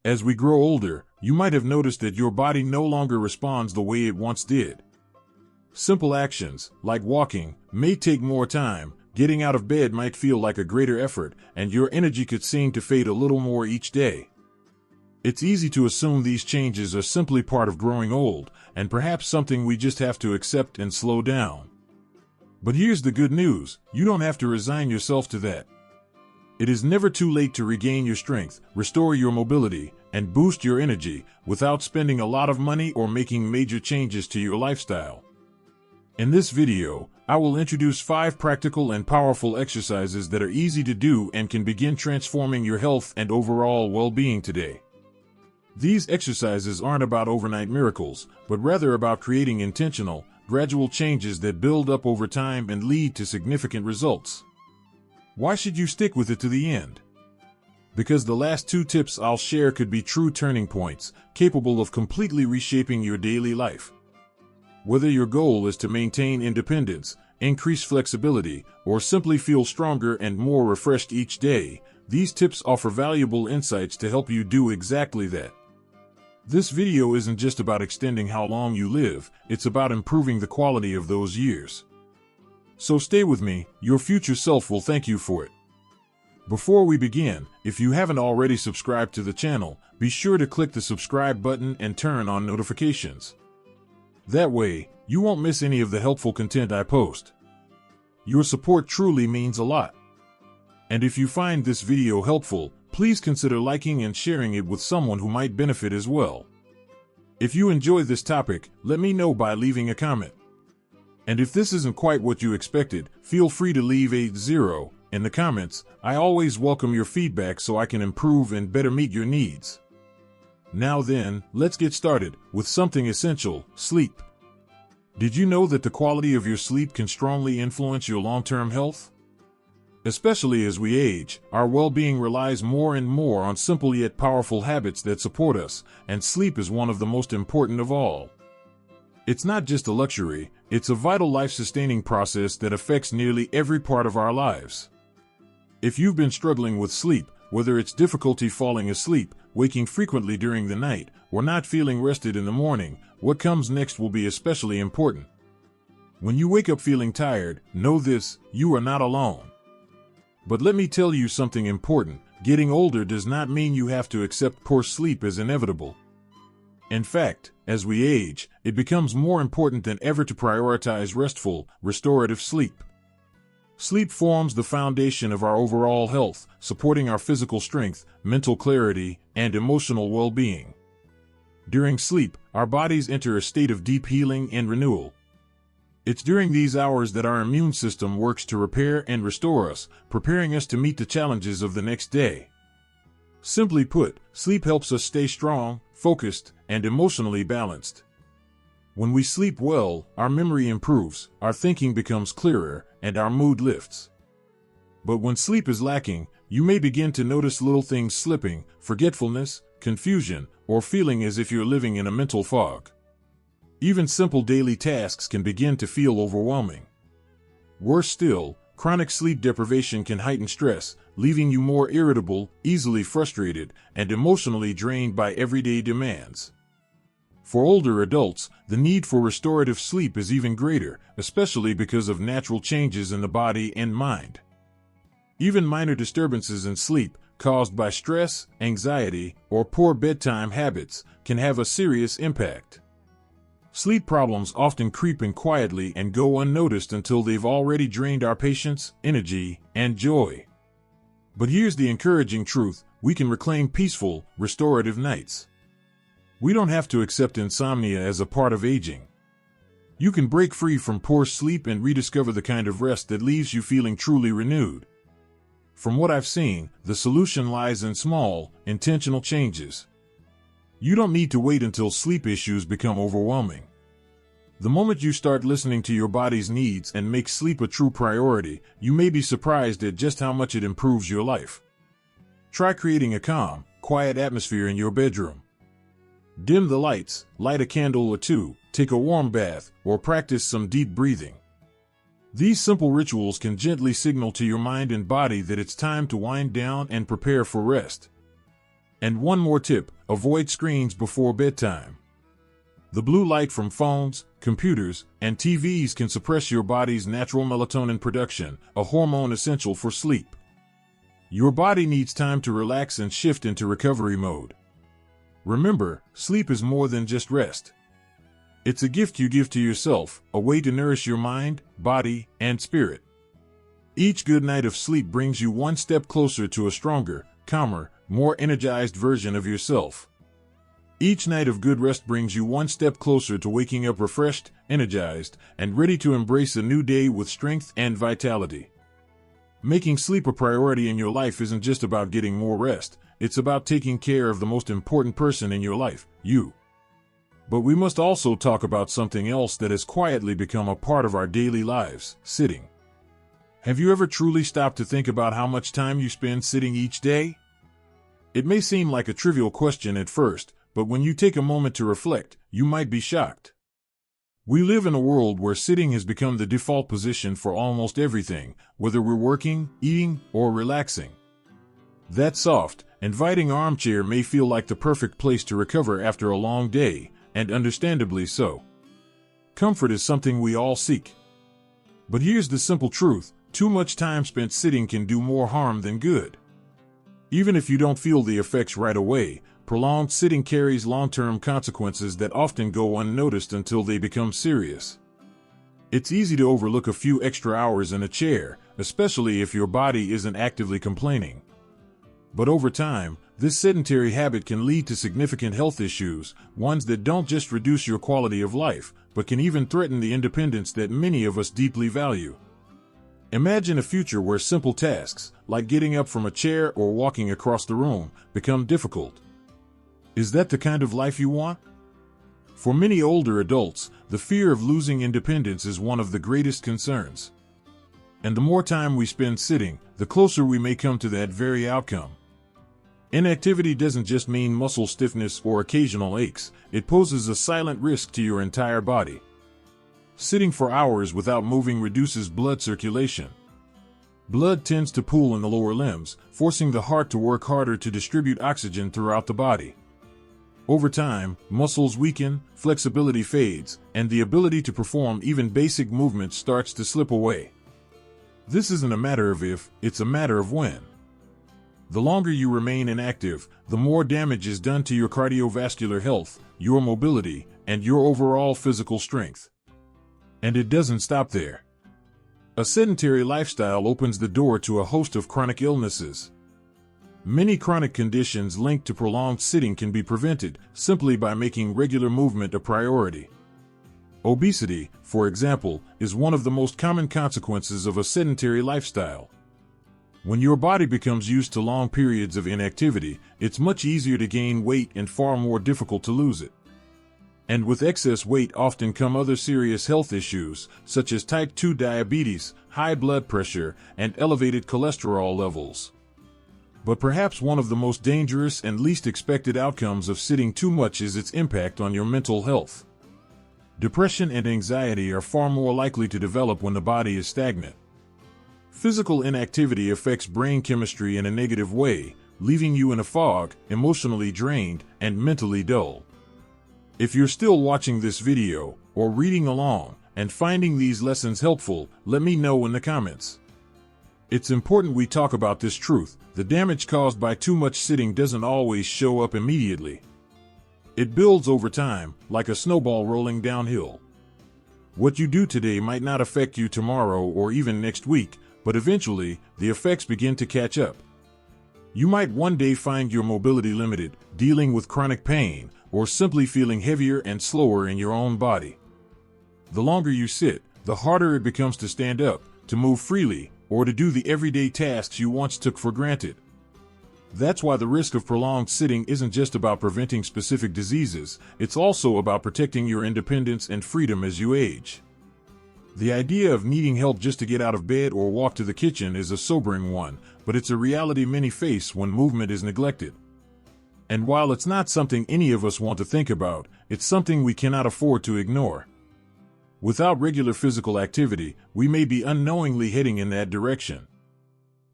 As we grow older, you might have noticed that your body no longer responds the way it once did. Simple actions, like walking, may take more time, getting out of bed might feel like a greater effort, and your energy could seem to fade a little more each day. It's easy to assume these changes are simply part of growing old, and perhaps something we just have to accept and slow down. But here's the good news: you don't have to resign yourself to that. It is never too late to regain your strength, restore your mobility, and boost your energy without spending a lot of money or making major changes to your lifestyle. In this video, I will introduce 5 practical and powerful exercises that are easy to do and can begin transforming your health and overall well-being today. These exercises aren't about overnight miracles, but rather about creating intentional, gradual changes that build up over time and lead to significant results. Why should you stick with it to the end? Because the last 2 tips I'll share could be true turning points, capable of completely reshaping your daily life. Whether your goal is to maintain independence, increase flexibility, or simply feel stronger and more refreshed each day, these tips offer valuable insights to help you do exactly that. This video isn't just about extending how long you live, it's about improving the quality of those years. So stay with me, your future self will thank you for it. Before we begin, if you haven't already subscribed to the channel, be sure to click the subscribe button and turn on notifications. That way, you won't miss any of the helpful content I post. Your support truly means a lot. And if you find this video helpful, please consider liking and sharing it with someone who might benefit as well. If you enjoy this topic, let me know by leaving a comment. And if this isn't quite what you expected, feel free to leave a 0 in the comments. I always welcome your feedback so I can improve and better meet your needs. Now then, let's get started with something essential: sleep. Did you know that the quality of your sleep can strongly influence your long-term health? Especially as we age, our well-being relies more and more on simple yet powerful habits that support us, and sleep is one of the most important of all. It's not just a luxury, it's a vital life-sustaining process that affects nearly every part of our lives. If you've been struggling with sleep, whether it's difficulty falling asleep, waking frequently during the night, or not feeling rested in the morning, what comes next will be especially important. When you wake up feeling tired, know this: you are not alone. But let me tell you something important: getting older does not mean you have to accept poor sleep as inevitable. In fact, as we age, it becomes more important than ever to prioritize restful, restorative sleep. Sleep forms the foundation of our overall health, supporting our physical strength, mental clarity, and emotional well-being. During sleep, our bodies enter a state of deep healing and renewal. It's during these hours that our immune system works to repair and restore us, preparing us to meet the challenges of the next day. Simply put, sleep helps us stay strong, focused, and emotionally balanced. When we sleep well, our memory improves, our thinking becomes clearer, and our mood lifts. But when sleep is lacking, you may begin to notice little things slipping: forgetfulness, confusion, or feeling as if you're living in a mental fog. Even simple daily tasks can begin to feel overwhelming. Worse still, chronic sleep deprivation can heighten stress, leaving you more irritable, easily frustrated, and emotionally drained by everyday demands. For older adults, the need for restorative sleep is even greater, especially because of natural changes in the body and mind. Even minor disturbances in sleep, caused by stress, anxiety, or poor bedtime habits, can have a serious impact. Sleep problems often creep in quietly and go unnoticed until they've already drained our patience, energy, and joy. But here's the encouraging truth: we can reclaim peaceful, restorative nights. We don't have to accept insomnia as a part of aging. You can break free from poor sleep and rediscover the kind of rest that leaves you feeling truly renewed. From what I've seen, the solution lies in small, intentional changes. You don't need to wait until sleep issues become overwhelming. The moment you start listening to your body's needs and make sleep a true priority, you may be surprised at just how much it improves your life. Try creating a calm, quiet atmosphere in your bedroom. Dim the lights, light a candle or 2, take a warm bath, or practice some deep breathing. These simple rituals can gently signal to your mind and body that it's time to wind down and prepare for rest. And one more tip, avoid screens before bedtime. The blue light from phones, computers, and TVs can suppress your body's natural melatonin production, a hormone essential for sleep. Your body needs time to relax and shift into recovery mode. Remember, sleep is more than just rest. It's a gift you give to yourself, a way to nourish your mind, body, and spirit. Each good night of sleep brings you one step closer to a stronger, calmer, more energized version of yourself. Each night of good rest brings you one step closer to waking up refreshed, energized, and ready to embrace a new day with strength and vitality. Making sleep a priority in your life isn't just about getting more rest, it's about taking care of the most important person in your life, you. But we must also talk about something else that has quietly become a part of our daily lives, sitting. Have you ever truly stopped to think about how much time you spend sitting each day? It may seem like a trivial question at first, but when you take a moment to reflect, you might be shocked. We live in a world where sitting has become the default position for almost everything, whether we're working, eating, or relaxing. That soft, inviting armchair may feel like the perfect place to recover after a long day, and understandably so. Comfort is something we all seek. But here's the simple truth, too much time spent sitting can do more harm than good. Even if you don't feel the effects right away, prolonged sitting carries long-term consequences that often go unnoticed until they become serious. It's easy to overlook a few extra hours in a chair, especially if your body isn't actively complaining. But over time, this sedentary habit can lead to significant health issues, ones that don't just reduce your quality of life, but can even threaten the independence that many of us deeply value. Imagine a future where simple tasks, like getting up from a chair or walking across the room, become difficult. Is that the kind of life you want? For many older adults, the fear of losing independence is one of the greatest concerns. And the more time we spend sitting, the closer we may come to that very outcome. Inactivity doesn't just mean muscle stiffness or occasional aches, it poses a silent risk to your entire body. Sitting for hours without moving reduces blood circulation. Blood tends to pool in the lower limbs, forcing the heart to work harder to distribute oxygen throughout the body. Over time, muscles weaken, flexibility fades, and the ability to perform even basic movements starts to slip away. This isn't a matter of if, it's a matter of when. The longer you remain inactive, the more damage is done to your cardiovascular health, your mobility, and your overall physical strength. And it doesn't stop there. A sedentary lifestyle opens the door to a host of chronic illnesses. Many chronic conditions linked to prolonged sitting can be prevented simply by making regular movement a priority. Obesity, for example, is one of the most common consequences of a sedentary lifestyle. When your body becomes used to long periods of inactivity, it's much easier to gain weight and far more difficult to lose it. And with excess weight often come other serious health issues, such as type 2 diabetes, high blood pressure, and elevated cholesterol levels. But perhaps one of the most dangerous and least expected outcomes of sitting too much is its impact on your mental health. Depression and anxiety are far more likely to develop when the body is stagnant. Physical inactivity affects brain chemistry in a negative way, leaving you in a fog, emotionally drained, and mentally dull. If you're still watching this video, or reading along, and finding these lessons helpful, let me know in the comments. It's important we talk about this truth. The damage caused by too much sitting doesn't always show up immediately. It builds over time, like a snowball rolling downhill. What you do today might not affect you tomorrow or even next week, but eventually, the effects begin to catch up. You might one day find your mobility limited, dealing with chronic pain, or simply feeling heavier and slower in your own body. The longer you sit, the harder it becomes to stand up, to move freely, or to do the everyday tasks you once took for granted. That's why the risk of prolonged sitting isn't just about preventing specific diseases, it's also about protecting your independence and freedom as you age. The idea of needing help just to get out of bed or walk to the kitchen is a sobering one, but it's a reality many face when movement is neglected. And while it's not something any of us want to think about, it's something we cannot afford to ignore. Without regular physical activity, we may be unknowingly heading in that direction.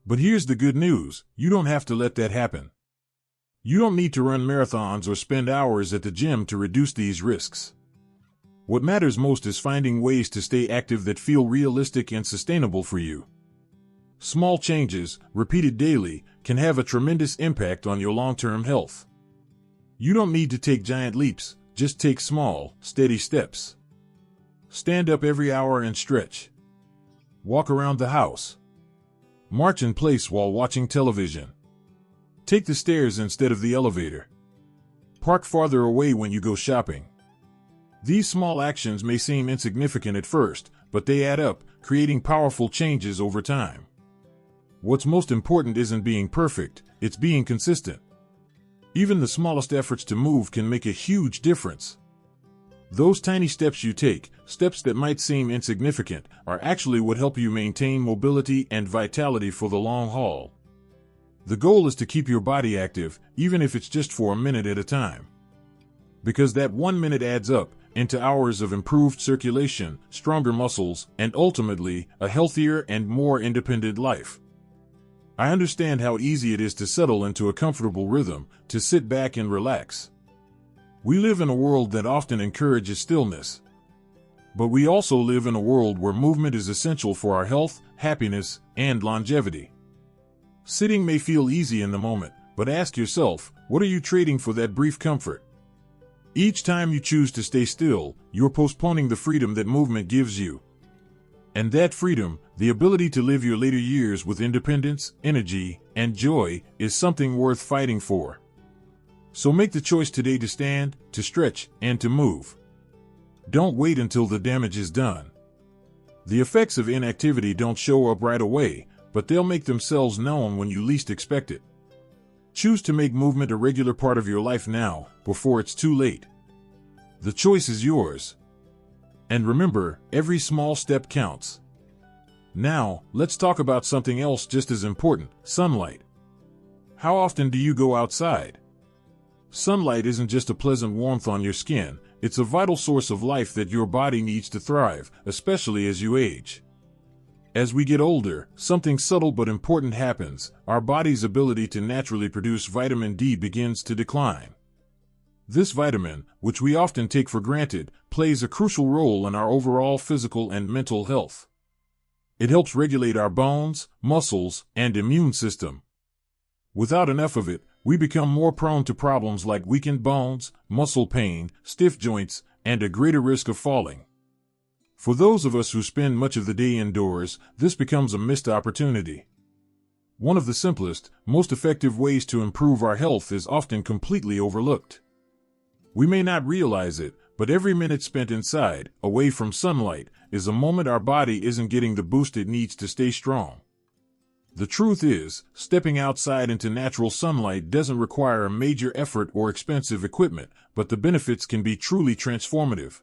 But here's the good news, you don't have to let that happen. You don't need to run marathons or spend hours at the gym to reduce these risks. What matters most is finding ways to stay active that feel realistic and sustainable for you. Small changes, repeated daily, can have a tremendous impact on your long-term health. You don't need to take giant leaps, just take small, steady steps. Stand up every hour and stretch. Walk around the house. March in place while watching television. Take the stairs instead of the elevator. Park farther away when you go shopping. These small actions may seem insignificant at first, but they add up, creating powerful changes over time. What's most important isn't being perfect, it's being consistent. Even the smallest efforts to move can make a huge difference. Those tiny steps you take, steps that might seem insignificant, are actually what help you maintain mobility and vitality for the long haul. The goal is to keep your body active, even if it's just for a minute at a time. Because that 1 minute adds up into hours of improved circulation, stronger muscles, and ultimately, a healthier and more independent life. I understand how easy it is to settle into a comfortable rhythm, to sit back and relax. We live in a world that often encourages stillness. But we also live in a world where movement is essential for our health, happiness, and longevity. Sitting may feel easy in the moment, but ask yourself, what are you trading for that brief comfort? Each time you choose to stay still, you're postponing the freedom that movement gives you. And that freedom, the ability to live your later years with independence, energy, and joy, is something worth fighting for. So make the choice today to stand, to stretch, and to move. Don't wait until the damage is done. The effects of inactivity don't show up right away, but they'll make themselves known when you least expect it. Choose to make movement a regular part of your life now, before it's too late. The choice is yours. And remember, every small step counts. Now, let's talk about something else just as important, sunlight. How often do you go outside? Sunlight isn't just a pleasant warmth on your skin, it's a vital source of life that your body needs to thrive, especially as you age. As we get older, something subtle but important happens. Our body's ability to naturally produce vitamin D begins to decline. This vitamin, which we often take for granted, plays a crucial role in our overall physical and mental health. It helps regulate our bones, muscles, and immune system. Without enough of it, we become more prone to problems like weakened bones, muscle pain, stiff joints, and a greater risk of falling. For those of us who spend much of the day indoors, this becomes a missed opportunity. One of the simplest, most effective ways to improve our health is often completely overlooked. We may not realize it, but every minute spent inside, away from sunlight, is a moment our body isn't getting the boost it needs to stay strong. The truth is, stepping outside into natural sunlight doesn't require a major effort or expensive equipment, but the benefits can be truly transformative.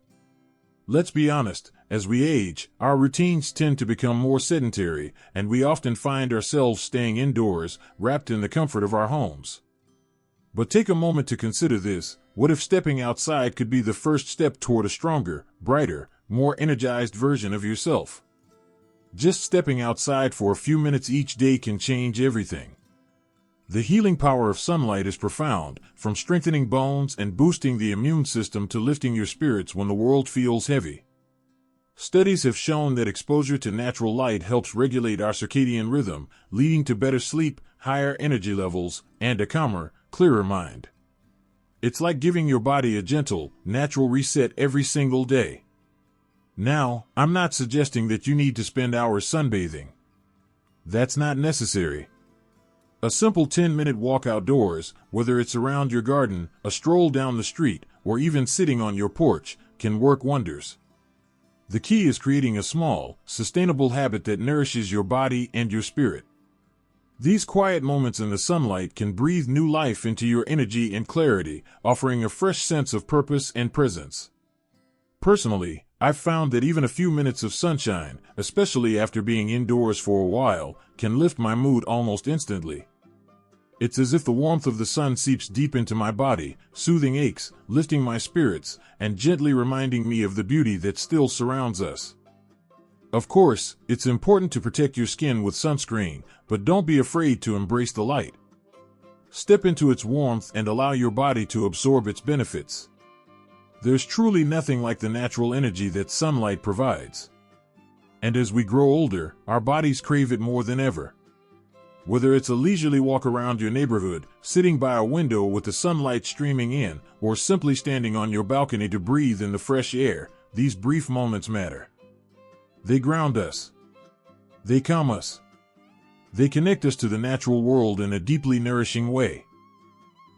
Let's be honest, as we age, our routines tend to become more sedentary, and we often find ourselves staying indoors, wrapped in the comfort of our homes. But take a moment to consider this. What if stepping outside could be the first step toward a stronger, brighter, more energized version of yourself? Just stepping outside for a few minutes each day can change everything. The healing power of sunlight is profound, from strengthening bones and boosting the immune system to lifting your spirits when the world feels heavy. Studies have shown that exposure to natural light helps regulate our circadian rhythm, leading to better sleep, higher energy levels, and a calmer, clearer mind. It's like giving your body a gentle, natural reset every single day. Now, I'm not suggesting that you need to spend hours sunbathing. That's not necessary. A simple 10-minute walk outdoors, whether it's around your garden, a stroll down the street, or even sitting on your porch, can work wonders. The key is creating a small, sustainable habit that nourishes your body and your spirit. These quiet moments in the sunlight can breathe new life into your energy and clarity, offering a fresh sense of purpose and presence. Personally, I've found that even a few minutes of sunshine, especially after being indoors for a while, can lift my mood almost instantly. It's as if the warmth of the sun seeps deep into my body, soothing aches, lifting my spirits, and gently reminding me of the beauty that still surrounds us. Of course, it's important to protect your skin with sunscreen, but don't be afraid to embrace the light. Step into its warmth and allow your body to absorb its benefits. There's truly nothing like the natural energy that sunlight provides. And as we grow older, our bodies crave it more than ever. Whether it's a leisurely walk around your neighborhood, sitting by a window with the sunlight streaming in, or simply standing on your balcony to breathe in the fresh air, these brief moments matter. They ground us. They calm us. They connect us to the natural world in a deeply nourishing way.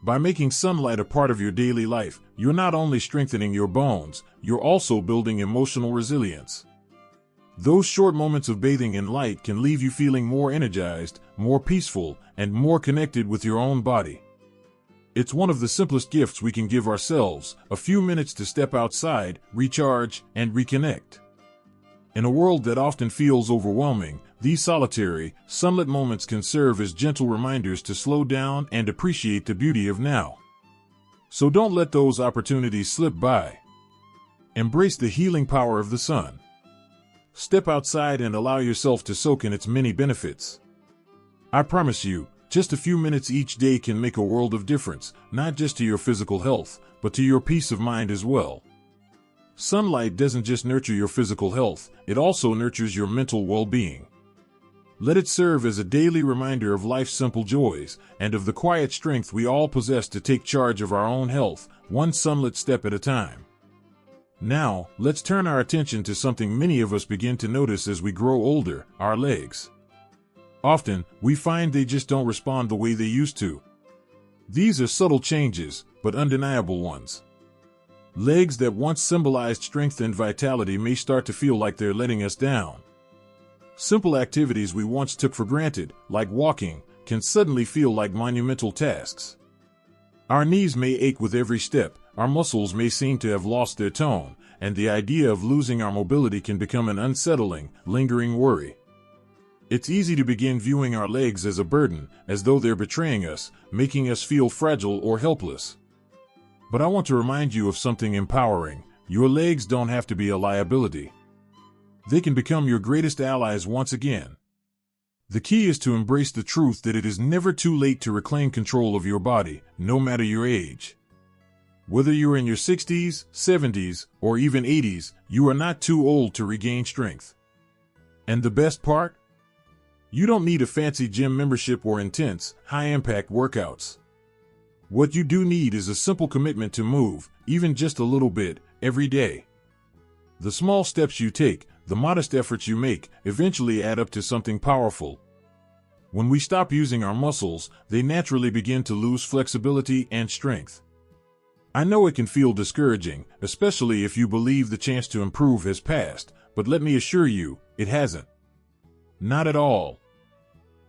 By making sunlight a part of your daily life, you're not only strengthening your bones, you're also building emotional resilience. Those short moments of bathing in light can leave you feeling more energized, more peaceful, and more connected with your own body. It's one of the simplest gifts we can give ourselves, a few minutes to step outside, recharge, and reconnect. In a world that often feels overwhelming, these solitary, sunlit moments can serve as gentle reminders to slow down and appreciate the beauty of now. So don't let those opportunities slip by. Embrace the healing power of the sun. Step outside and allow yourself to soak in its many benefits. I promise you, just a few minutes each day can make a world of difference, not just to your physical health, but to your peace of mind as well. Sunlight doesn't just nurture your physical health, it also nurtures your mental well-being. Let it serve as a daily reminder of life's simple joys, and of the quiet strength we all possess to take charge of our own health, one sunlit step at a time. Now, let's turn our attention to something many of us begin to notice as we grow older, our legs. Often, we find they just don't respond the way they used to. These are subtle changes, but undeniable ones. Legs that once symbolized strength and vitality may start to feel like they're letting us down. Simple activities we once took for granted, like walking, can suddenly feel like monumental tasks. Our knees may ache with every step, our muscles may seem to have lost their tone, and the idea of losing our mobility can become an unsettling, lingering worry. It's easy to begin viewing our legs as a burden, as though they're betraying us, making us feel fragile or helpless. But I want to remind you of something empowering. Your legs don't have to be a liability. They can become your greatest allies once again. The key is to embrace the truth that it is never too late to reclaim control of your body, no matter your age. Whether you're in your 60s, 70s, or even 80s, you are not too old to regain strength. And the best part? You don't need a fancy gym membership or intense, high-impact workouts. What you do need is a simple commitment to move, even just a little bit, every day. The small steps you take, the modest efforts you make, eventually add up to something powerful. When we stop using our muscles, they naturally begin to lose flexibility and strength. I know it can feel discouraging, especially if you believe the chance to improve has passed, but let me assure you, it hasn't. Not at all.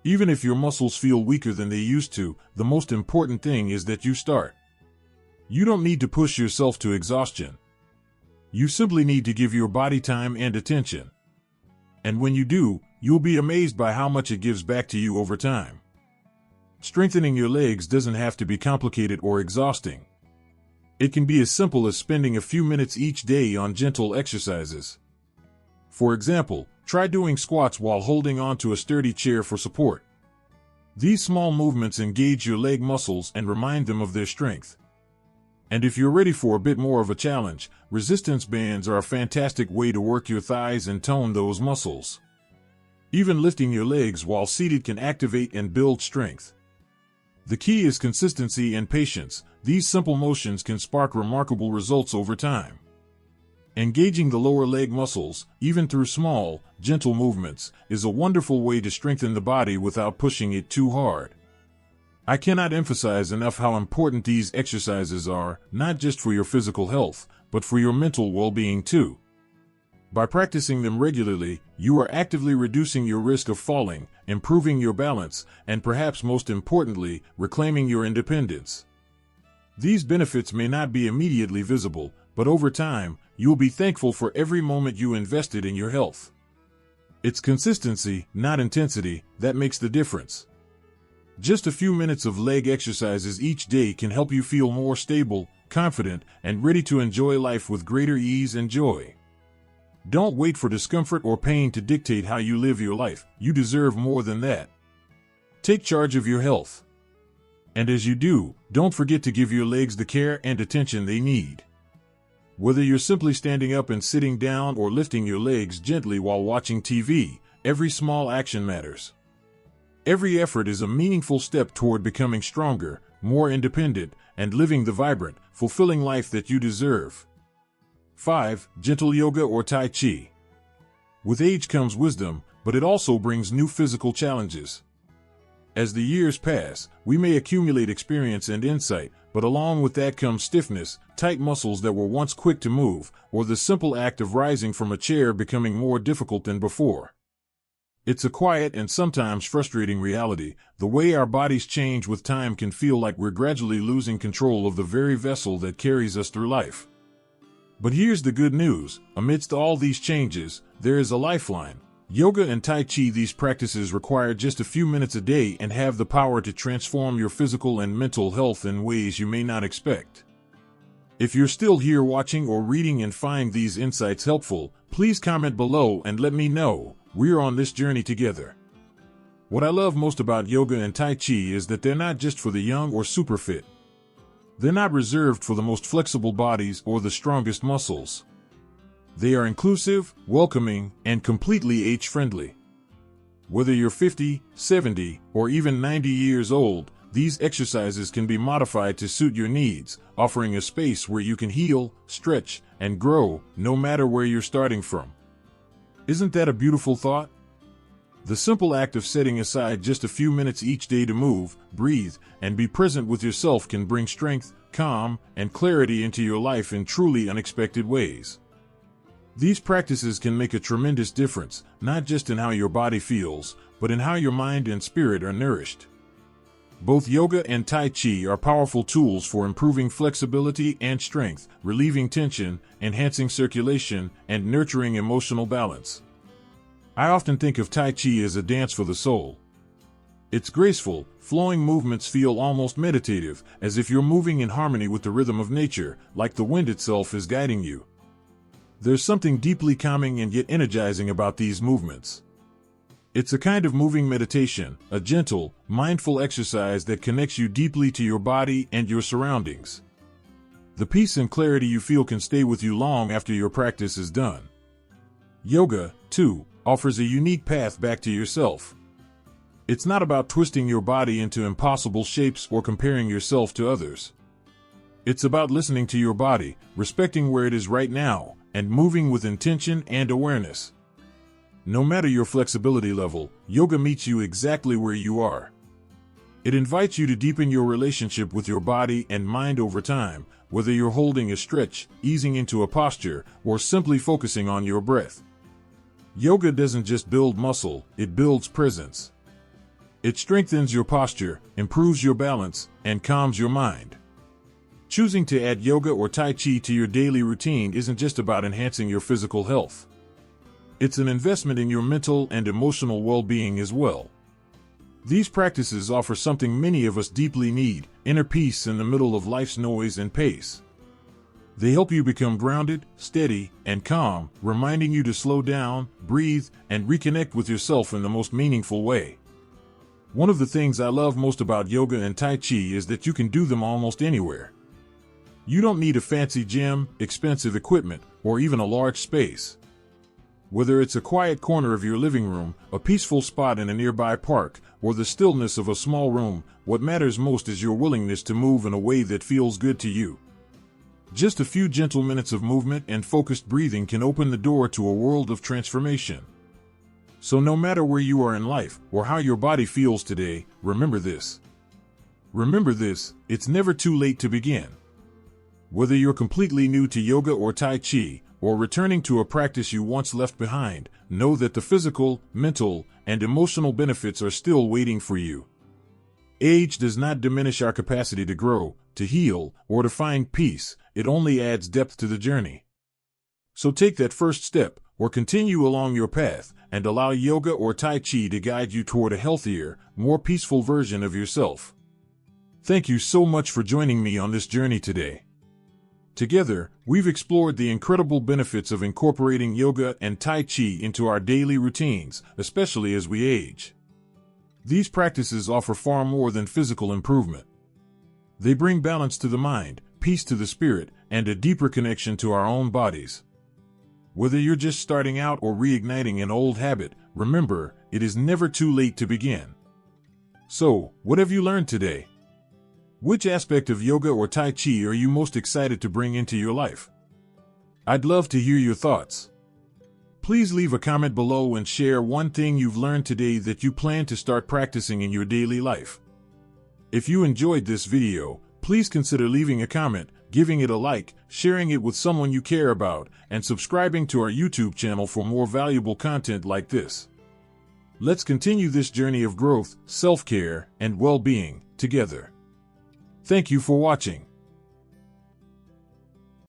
Even if your muscles feel weaker than they used to, the most important thing is that you start. You don't need to push yourself to exhaustion. You simply need to give your body time and attention. And when you do, you'll be amazed by how much it gives back to you over time. Strengthening your legs doesn't have to be complicated or exhausting. It can be as simple as spending a few minutes each day on gentle exercises. For example, try doing squats while holding onto a sturdy chair for support. These small movements engage your leg muscles and remind them of their strength. And if you're ready for a bit more of a challenge, resistance bands are a fantastic way to work your thighs and tone those muscles. Even lifting your legs while seated can activate and build strength. The key is consistency and patience. These simple motions can spark remarkable results over time. Engaging the lower leg muscles, even through small, gentle movements, is a wonderful way to strengthen the body without pushing it too hard. I cannot emphasize enough how important these exercises are, not just for your physical health, but for your mental well-being too. By practicing them regularly, you are actively reducing your risk of falling, improving your balance, and perhaps most importantly, reclaiming your independence. These benefits may not be immediately visible, but over time, you'll be thankful for every moment you invested in your health. It's consistency, not intensity, that makes the difference. Just a few minutes of leg exercises each day can help you feel more stable, confident, and ready to enjoy life with greater ease and joy. Don't wait for discomfort or pain to dictate how you live your life. You deserve more than that. Take charge of your health. And as you do, don't forget to give your legs the care and attention they need. Whether you're simply standing up and sitting down or lifting your legs gently while watching TV, every small action matters. Every effort is a meaningful step toward becoming stronger, more independent, and living the vibrant, fulfilling life that you deserve. 5. Gentle yoga or Tai Chi. With age comes wisdom, but it also brings new physical challenges. As the years pass, we may accumulate experience and insight, but along with that comes stiffness, tight muscles that were once quick to move, or the simple act of rising from a chair becoming more difficult than before. It's a quiet and sometimes frustrating reality. The way our bodies change with time can feel like we're gradually losing control of the very vessel that carries us through life. But here's the good news. Amidst all these changes, there is a lifeline. Yoga and Tai Chi. These practices require just a few minutes a day and have the power to transform your physical and mental health in ways you may not expect. If you're still here watching or reading and find these insights helpful, please comment below and let me know. We're on this journey together. What I love most about yoga and Tai Chi is that they're not just for the young or super fit. They're not reserved for the most flexible bodies or the strongest muscles. They are inclusive, welcoming, and completely age-friendly. Whether you're 50, 70, or even 90 years old, these exercises can be modified to suit your needs, offering a space where you can heal, stretch, and grow, no matter where you're starting from. Isn't that a beautiful thought? The simple act of setting aside just a few minutes each day to move, breathe, and be present with yourself can bring strength, calm, and clarity into your life in truly unexpected ways. These practices can make a tremendous difference, not just in how your body feels, but in how your mind and spirit are nourished. Both yoga and Tai Chi are powerful tools for improving flexibility and strength, relieving tension, enhancing circulation, and nurturing emotional balance. I often think of Tai Chi as a dance for the soul. Its graceful, flowing movements feel almost meditative, as if you're moving in harmony with the rhythm of nature, like the wind itself is guiding you. There's something deeply calming and yet energizing about these movements. It's a kind of moving meditation, a gentle, mindful exercise that connects you deeply to your body and your surroundings. The peace and clarity you feel can stay with you long after your practice is done. Yoga, too, offers a unique path back to yourself. It's not about twisting your body into impossible shapes or comparing yourself to others. It's about listening to your body, respecting where it is right now, and moving with intention and awareness. No matter your flexibility level, yoga meets you exactly where you are. It invites you to deepen your relationship with your body and mind over time, whether you're holding a stretch, easing into a posture, or simply focusing on your breath. Yoga doesn't just build muscle, it builds presence. It strengthens your posture, improves your balance, and calms your mind. Choosing to add yoga or Tai Chi to your daily routine isn't just about enhancing your physical health. It's an investment in your mental and emotional well-being as well. These practices offer something many of us deeply need: inner peace in the middle of life's noise and pace. They help you become grounded, steady, and calm, reminding you to slow down, breathe, and reconnect with yourself in the most meaningful way. One of the things I love most about yoga and Tai Chi is that you can do them almost anywhere. You don't need a fancy gym, expensive equipment, or even a large space. Whether it's a quiet corner of your living room, a peaceful spot in a nearby park, or the stillness of a small room, what matters most is your willingness to move in a way that feels good to you. Just a few gentle minutes of movement and focused breathing can open the door to a world of transformation. So no matter where you are in life, or how your body feels today, remember this. Remember this, it's never too late to begin. Whether you're completely new to yoga or Tai Chi, or returning to a practice you once left behind, know that the physical, mental, and emotional benefits are still waiting for you. Age does not diminish our capacity to grow, to heal, or to find peace. It only adds depth to the journey. So take that first step, or continue along your path, and allow yoga or Tai Chi to guide you toward a healthier, more peaceful version of yourself. Thank you so much for joining me on this journey today. Together, we've explored the incredible benefits of incorporating yoga and Tai Chi into our daily routines, especially as we age. These practices offer far more than physical improvement. They bring balance to the mind, peace to the spirit, and a deeper connection to our own bodies. Whether you're just starting out or reigniting an old habit, remember, it is never too late to begin. So, what have you learned today? Which aspect of yoga or Tai Chi are you most excited to bring into your life? I'd love to hear your thoughts. Please leave a comment below and share one thing you've learned today that you plan to start practicing in your daily life. If you enjoyed this video, please consider leaving a comment, giving it a like, sharing it with someone you care about, and subscribing to our YouTube channel for more valuable content like this. Let's continue this journey of growth, self-care, and well-being together. Thank you for watching.